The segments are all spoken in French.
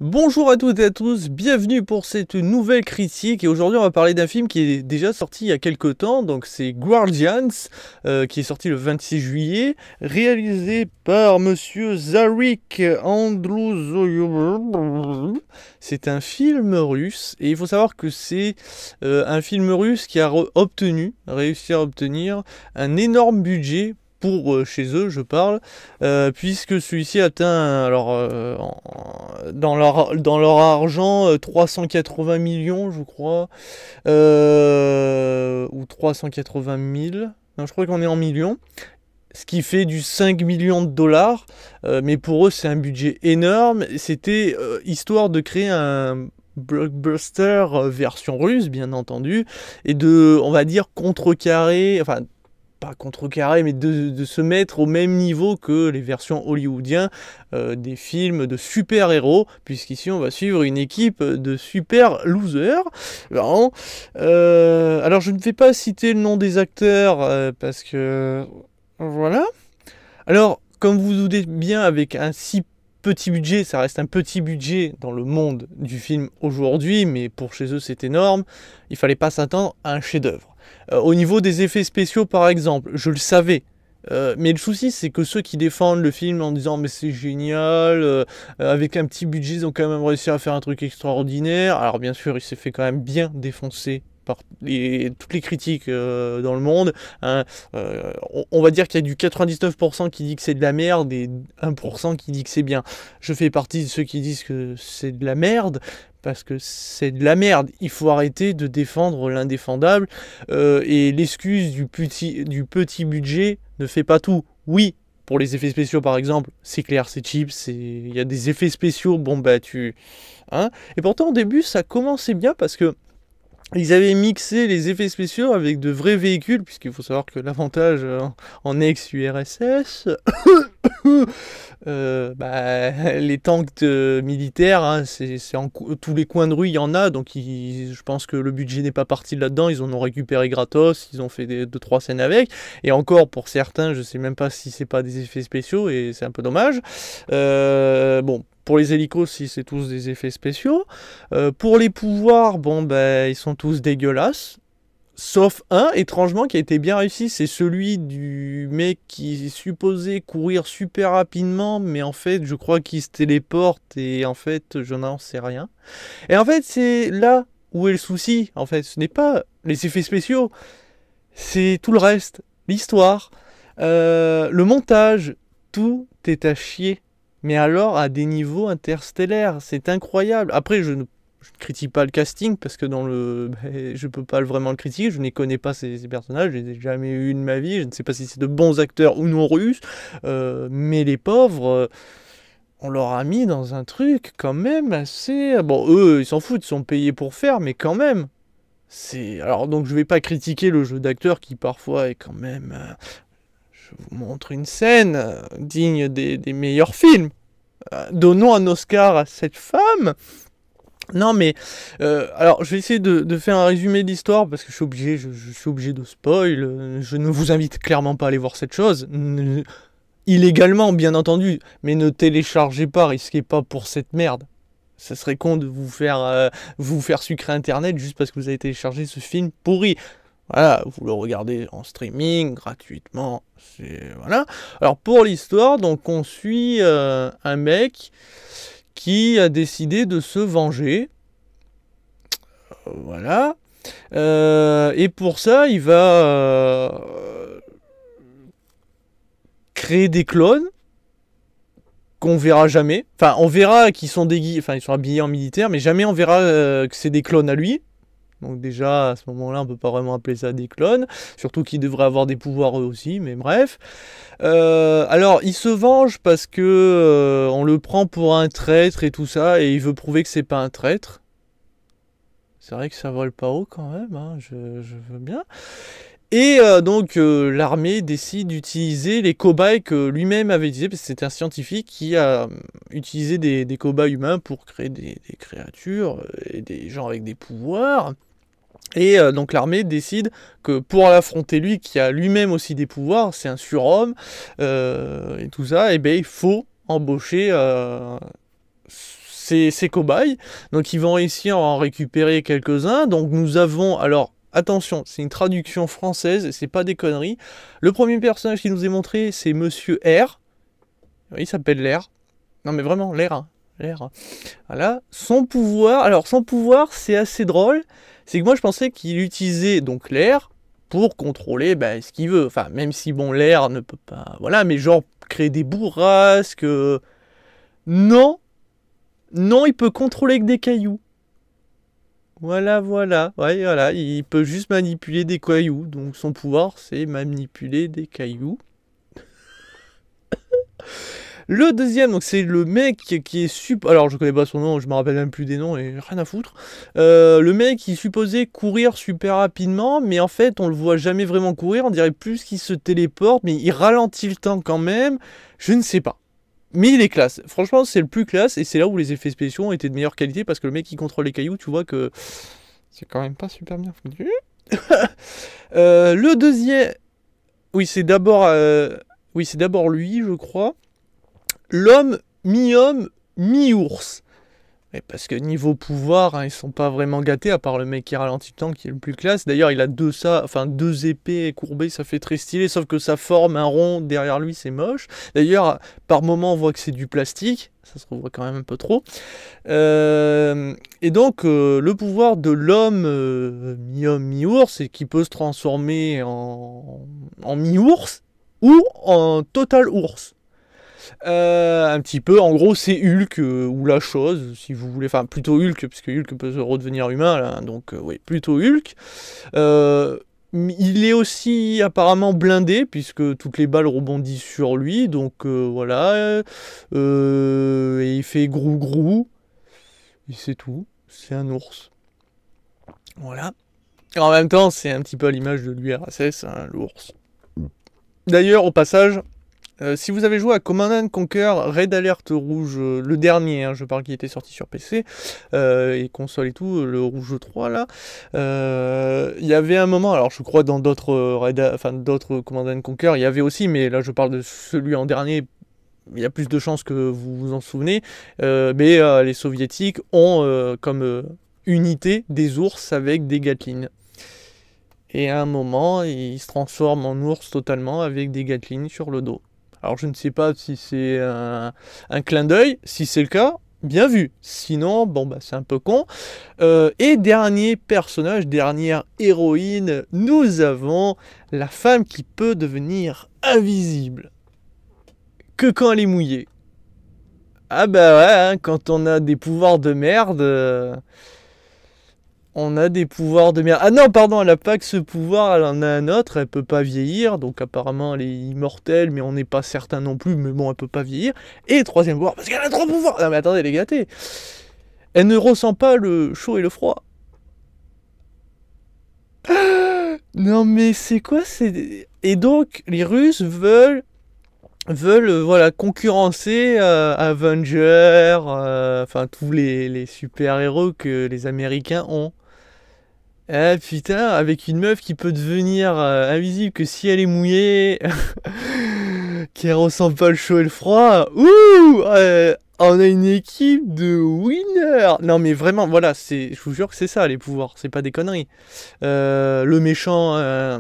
Bonjour à toutes et à tous, bienvenue pour cette nouvelle critique et aujourd'hui on va parler d'un film qui est déjà sorti il y a quelques temps, donc c'est Guardians, qui est sorti le 26 juillet, réalisé par monsieur Zarek Androuzoyev. C'est un film russe et il faut savoir que c'est un film russe qui a réussi à obtenir un énorme budget pour chez eux, je parle, puisque celui-ci atteint, alors, dans leur argent, 380 millions, je crois, ou 380 000, non, je crois qu'on est en millions, ce qui fait du 5 millions de dollars, mais pour eux c'est un budget énorme, c'était histoire de créer un blockbuster version russe, bien entendu, et de, on va dire, contrecarrer, enfin, pas contrecarrer, mais de se mettre au même niveau que les versions hollywoodiennes des films de super-héros, puisqu'ici on va suivre une équipe de super losers. Vraiment. Alors je ne vais pas citer le nom des acteurs, parce que... Voilà. Alors, comme vous vous doutez bien, avec un si petit budget, ça reste un petit budget dans le monde du film aujourd'hui, mais pour chez eux c'est énorme, il fallait pas s'attendre à un chef-d'œuvre. Au niveau des effets spéciaux par exemple, je le savais, mais le souci c'est que ceux qui défendent le film en disant mais c'est génial, avec un petit budget ils ont quand même réussi à faire un truc extraordinaire, alors bien sûr il s'est fait quand même bien défoncer par toutes les critiques dans le monde, hein. On va dire qu'il y a du 99% qui dit que c'est de la merde et 1% qui dit que c'est bien. Je fais partie de ceux qui disent que c'est de la merde, parce que c'est de la merde. Il faut arrêter de défendre l'indéfendable, et l'excuse du petit budget ne fait pas tout. Oui, pour les effets spéciaux par exemple, c'est clair, c'est cheap, il y a des effets spéciaux, bon bah tu... Hein. Et pourtant au début ça commençait bien parce que ils avaient mixé les effets spéciaux avec de vrais véhicules, puisqu'il faut savoir que l'avantage en ex-URSS, les tanks militaires, hein, tous les coins de rue, il y en a, donc je pense que le budget n'est pas parti là-dedans, ils en ont récupéré gratos, ils ont fait 2-3 scènes avec, et encore pour certains, je sais même pas si c'est pas des effets spéciaux, et c'est un peu dommage. Bon, pour les hélicos, si c'est tous des effets spéciaux. Pour les pouvoirs, bon, ben, ils sont tous dégueulasses. Sauf un, étrangement, qui a été bien réussi, c'est celui du mec qui est supposé courir super rapidement, mais en fait, je crois qu'il se téléporte, et en fait, je n'en sais rien. Et en fait, c'est là où est le souci, en fait. Ce n'est pas les effets spéciaux, c'est tout le reste. L'histoire, le montage, tout est à chier. Mais alors à des niveaux interstellaires, c'est incroyable. Après, je ne critique pas le casting parce que je peux pas vraiment le critiquer. Je ne connais pas ces personnages, je les ai jamais eu de ma vie. Je ne sais pas si c'est de bons acteurs ou non russes, mais les pauvres, on leur a mis dans un truc quand même assez. Bon, eux, ils s'en foutent, ils sont payés pour faire, mais quand même. Alors donc je vais pas critiquer le jeu d'acteur qui parfois est quand même. Je vous montre une scène digne des meilleurs films. Donnons un Oscar à cette femme. Non mais, alors je vais essayer de faire un résumé de l'histoire parce que je suis obligé de spoil. Je ne vous invite clairement pas à aller voir cette chose. Illégalement bien entendu, mais ne téléchargez pas, risquez pas pour cette merde. Ça serait con de vous faire sucrer internet juste parce que vous avez téléchargé ce film pourri. Voilà, vous le regardez en streaming, gratuitement, voilà. Alors pour l'histoire, donc on suit un mec qui a décidé de se venger, voilà. Et pour ça, il va créer des clones qu'on verra jamais. Enfin, on verra qu'ils sont enfin ils sont habillés en militaire, mais jamais on verra que c'est des clones à lui. Donc déjà, à ce moment-là, on peut pas vraiment appeler ça des clones. Surtout qu'ils devraient avoir des pouvoirs eux aussi, mais bref. Alors, il se venge parce que on le prend pour un traître et tout ça, et il veut prouver que c'est pas un traître. C'est vrai que ça vole pas haut quand même, hein, je veux bien. Et donc l'armée décide d'utiliser les cobayes que lui-même avait utilisés, parce que c'était un scientifique qui a utilisé des cobayes humains pour créer des créatures et des gens avec des pouvoirs. Et donc l'armée décide que pour l'affronter lui, qui a lui-même aussi des pouvoirs, c'est un surhomme, et tout ça, et ben il faut embaucher ces cobayes. Donc ils vont réussir à en récupérer quelques-uns. Donc nous avons, alors attention, c'est une traduction française, c'est pas des conneries. Le premier personnage qui nous est montré, c'est Monsieur R. Il s'appelle l'air. Non mais vraiment, l'air. Hein. L'air. Voilà. Son pouvoir, alors son pouvoir, c'est assez drôle. C'est que moi je pensais qu'il utilisait donc l'air pour contrôler ce qu'il veut. Enfin, même si bon, l'air ne peut pas. Voilà, mais genre créer des bourrasques. Non. Non, il peut contrôler que des cailloux. Voilà, voilà. Ouais, voilà. Il peut juste manipuler des cailloux. Donc son pouvoir, c'est manipuler des cailloux. Le deuxième, donc c'est le mec qui est super... Alors je connais pas son nom, je me rappelle même plus des noms et rien à foutre. Le mec qui est supposé courir super rapidement, mais en fait on le voit jamais vraiment courir, on dirait plus qu'il se téléporte, mais il ralentit le temps quand même, je ne sais pas. Mais il est classe, franchement c'est le plus classe, et c'est là où les effets spéciaux ont été de meilleure qualité, parce que le mec qui contrôle les cailloux, tu vois que c'est quand même pas super bien foutu. Le deuxième... Oui, c'est d'abord lui, je crois. L'homme, mi-homme, mi-ours. Parce que niveau pouvoir, hein, ils sont pas vraiment gâtés, à part le mec qui ralentit le temps, qui est le plus classe. D'ailleurs, il a deux épées courbées, ça fait très stylé, sauf que ça forme un rond derrière lui, c'est moche. D'ailleurs, par moment, on voit que c'est du plastique, ça se revoit quand même un peu trop. Et donc, le pouvoir de l'homme, mi-homme, mi-ours, c'est qu'il peut se transformer en mi-ours ou en total ours. Un petit peu, en gros c'est Hulk ou la chose, si vous voulez, enfin plutôt Hulk, puisque Hulk peut se redevenir humain, là, donc oui, plutôt Hulk. Il est aussi apparemment blindé, puisque toutes les balles rebondissent sur lui, donc voilà, et il fait grou-grou, et c'est tout, c'est un ours. Voilà. Et en même temps, c'est un petit peu à l'image de l'URSS, hein, l'ours. D'ailleurs, au passage... si vous avez joué à Command & Conquer Red Alert Rouge, le dernier, hein, je parle qui était sorti sur PC, et console et tout, le Rouge 3 là, il y avait un moment, alors je crois dans d'autres Command & Conquer, il y avait aussi, mais là je parle de celui en dernier, il y a plus de chances que vous vous en souvenez, mais les soviétiques ont comme unité des ours avec des Gatling. Et à un moment, ils se transforment en ours totalement avec des Gatling sur le dos. Alors je ne sais pas si c'est un clin d'œil, si c'est le cas, bien vu. Sinon, bon bah c'est un peu con. Et dernier personnage, dernière héroïne, nous avons la femme qui peut devenir invisible. Que quand elle est mouillée. Ah bah ouais, hein, quand on a des pouvoirs de merde... On a des pouvoirs de merde. Ah non, pardon, elle a pas que ce pouvoir, elle en a un autre, elle peut pas vieillir, donc apparemment elle est immortelle, mais on n'est pas certain non plus, mais bon, elle peut pas vieillir. Et troisième pouvoir, parce qu'elle a trop de pouvoirs. Non mais attendez, elle est gâtée. Elle ne ressent pas le chaud et le froid. Non mais c'est quoi Et donc, les Russes veulent voilà, concurrencer Avengers, enfin tous les super-héros que les Américains ont. Ah putain, avec une meuf qui peut devenir invisible que si elle est mouillée, qui ressent pas le chaud et le froid, on a une équipe de winners. Non mais vraiment, voilà, je vous jure que c'est ça les pouvoirs, c'est pas des conneries. Le méchant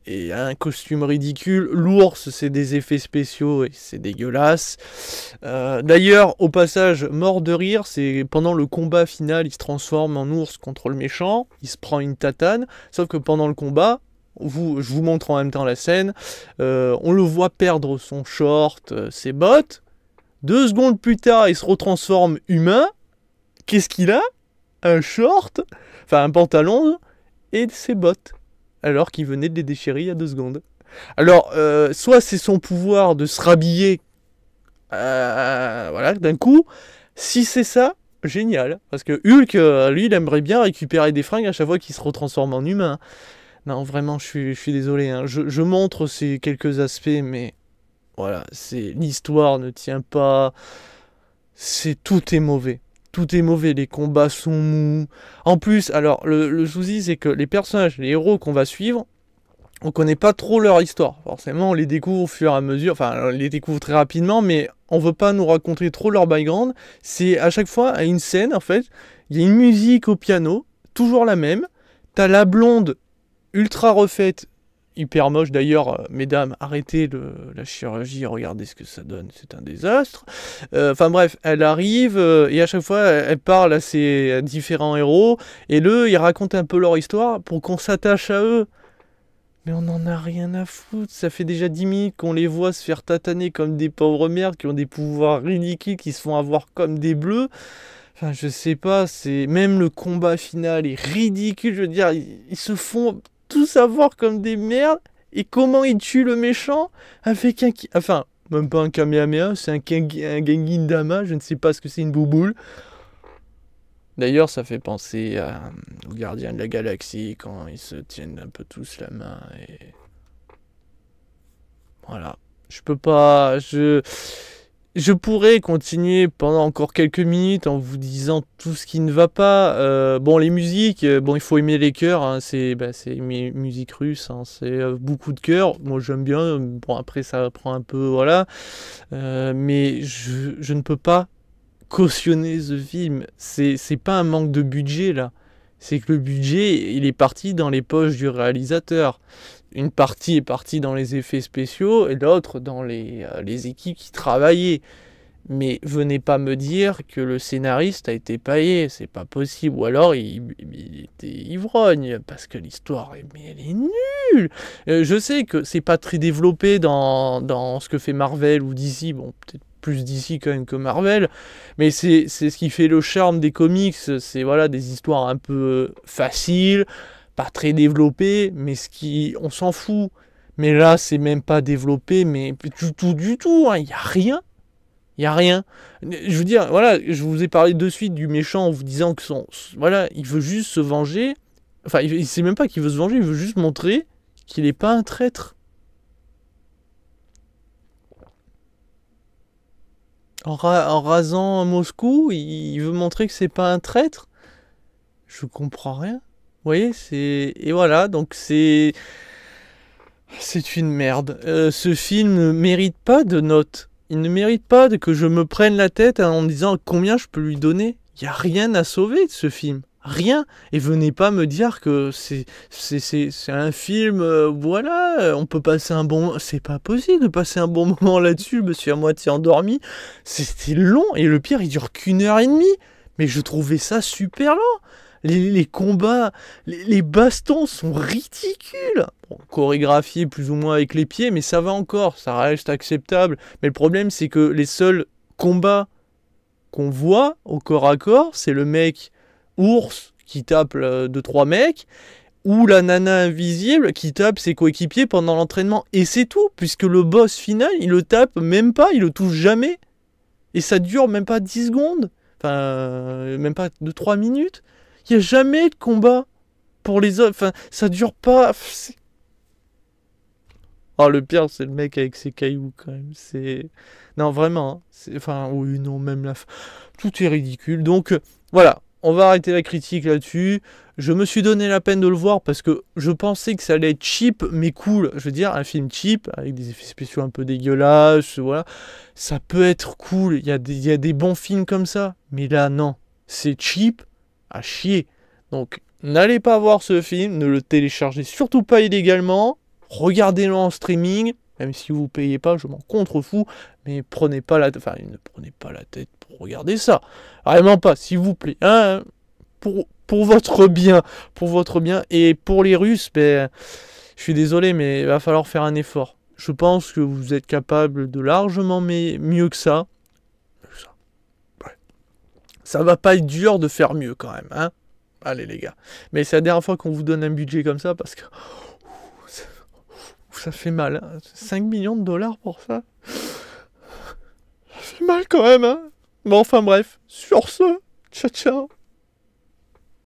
et un costume ridicule, l'ours c'est des effets spéciaux et c'est dégueulasse. D'ailleurs, au passage, mort de rire, c'est pendant le combat final, il se transforme en ours contre le méchant, il se prend une tatane, sauf que pendant le combat, je vous montre en même temps la scène, on le voit perdre son short, ses bottes, 2 secondes plus tard, il se retransforme humain, qu'est-ce qu'il a? Un short, enfin un pantalon, et ses bottes. Alors qu'il venait de les déchirer il y a 2 secondes. Alors, soit c'est son pouvoir de se rhabiller, voilà, d'un coup. Si c'est ça, génial. Parce que Hulk, lui, il aimerait bien récupérer des fringues à chaque fois qu'il se retransforme en humain. Non, vraiment, je suis désolé. Hein. Je montre ces quelques aspects, mais voilà, l'histoire ne tient pas. Tout est mauvais. Tout est mauvais, les combats sont mous. En plus, alors, le souci, c'est que les personnages, les héros qu'on va suivre, on connaît pas trop leur histoire. Forcément, on les découvre au fur et à mesure, enfin, on les découvre très rapidement, mais on veut pas nous raconter trop leur background. C'est à chaque fois, à une scène, en fait, il y a une musique au piano, toujours la même. T'as la blonde, ultra refaite, hyper moche d'ailleurs, mesdames, arrêtez la chirurgie, regardez ce que ça donne, c'est un désastre. Enfin bref, elle arrive, et à chaque fois, elle parle à ses différents héros, et ils racontent un peu leur histoire pour qu'on s'attache à eux. Mais on en a rien à foutre, ça fait déjà 10 minutes qu'on les voit se faire tataner comme des pauvres merdes qui ont des pouvoirs ridicules, qui se font avoir comme des bleus. Enfin, je sais pas, c'est même le combat final est ridicule, je veux dire, ils se font tous avoir comme des merdes. Et comment ils tuent le méchant avec enfin, même pas un Kamehameha, c'est un Genkin Dama, je ne sais pas ce que c'est, une bouboule. D'ailleurs, ça fait penser aux Gardiens de la Galaxie quand ils se tiennent un peu tous la main et voilà. Je peux pas, je pourrais continuer pendant encore quelques minutes en vous disant tout ce qui ne va pas. Bon, les musiques, bon, il faut aimer les chœurs, hein, c'est musique russe, hein, c'est beaucoup de chœurs. Moi, j'aime bien. Bon, après, ça prend un peu, voilà. Mais je ne peux pas cautionner ce film. C'est pas un manque de budget là. C'est que le budget, il est parti dans les poches du réalisateur. Une partie est partie dans les effets spéciaux et l'autre dans les équipes qui travaillaient. Mais venez pas me dire que le scénariste a été payé, c'est pas possible. Ou alors il était ivrogne, parce que l'histoire, mais elle est nulle. Je sais que c'est pas très développé dans ce que fait Marvel ou DC, bon peut-être plus DC quand même que Marvel, mais c'est ce qui fait le charme des comics, c'est voilà des histoires un peu faciles, pas très développées, mais on s'en fout. Mais là c'est même pas développé, mais du tout, hein, y a rien. Il n'y a rien. Je veux dire, voilà, je vous ai parlé de suite du méchant en vous disant que voilà, il veut juste se venger. Enfin, il sait même pas qu'il veut se venger, il veut juste montrer qu'il n'est pas un traître. En rasant Moscou, il veut montrer que c'est pas un traître. Je comprends rien. Vous voyez, et voilà, donc c'est une merde. Ce film ne mérite pas de note. Il ne mérite pas que je me prenne la tête en me disant combien je peux lui donner. Il n'y a rien à sauver de ce film. Rien. Et venez pas me dire que c'est un film, voilà, on peut passer un bon... C'est pas possible de passer un bon moment là-dessus, je me suis à moitié endormi. C'était long, et le pire, il dure qu'1 h 30. Mais je trouvais ça super lent. Les combats, les bastons sont ridicules. Bon, chorégraphiés plus ou moins avec les pieds, mais ça va encore, ça reste acceptable. Mais le problème, c'est que les seuls combats qu'on voit au corps à corps, c'est le mec ours qui tape 2-3 mecs, ou la nana invisible qui tape ses coéquipiers pendant l'entraînement. Et c'est tout, puisque le boss final, il le tape même pas, il le touche jamais. Et ça dure même pas 10 secondes. Enfin, même pas de 3 minutes. Il n'y a jamais de combat pour les autres. Enfin, ça dure pas. Oh, le pire, c'est le mec avec ses cailloux, quand même. Non, vraiment. Hein. Enfin, oui, non, même la... Tout est ridicule. Donc, voilà. On va arrêter la critique là-dessus. Je me suis donné la peine de le voir parce que je pensais que ça allait être cheap, mais cool. Je veux dire, un film cheap, avec des effets spéciaux un peu dégueulasses, voilà. Ça peut être cool. Il y a des bons films comme ça. Mais là, non. C'est cheap à chier. Donc, n'allez pas voir ce film, ne le téléchargez surtout pas illégalement, regardez-le en streaming, même si vous payez pas, je m'en contrefous, mais ne prenez pas la tête pour regarder ça. Vraiment pas, s'il vous plaît. Hein, pour votre bien, et pour les Russes, ben, je suis désolé, mais il va falloir faire un effort. Je pense que vous êtes capable de largement mieux que ça. Ça va pas être dur de faire mieux quand même, hein. Allez les gars. Mais c'est la dernière fois qu'on vous donne un budget comme ça parce que ça fait mal. Hein. 5 millions de dollars pour ça. Ça fait mal quand même, hein. Bon, enfin bref. Sur ce, ciao ciao.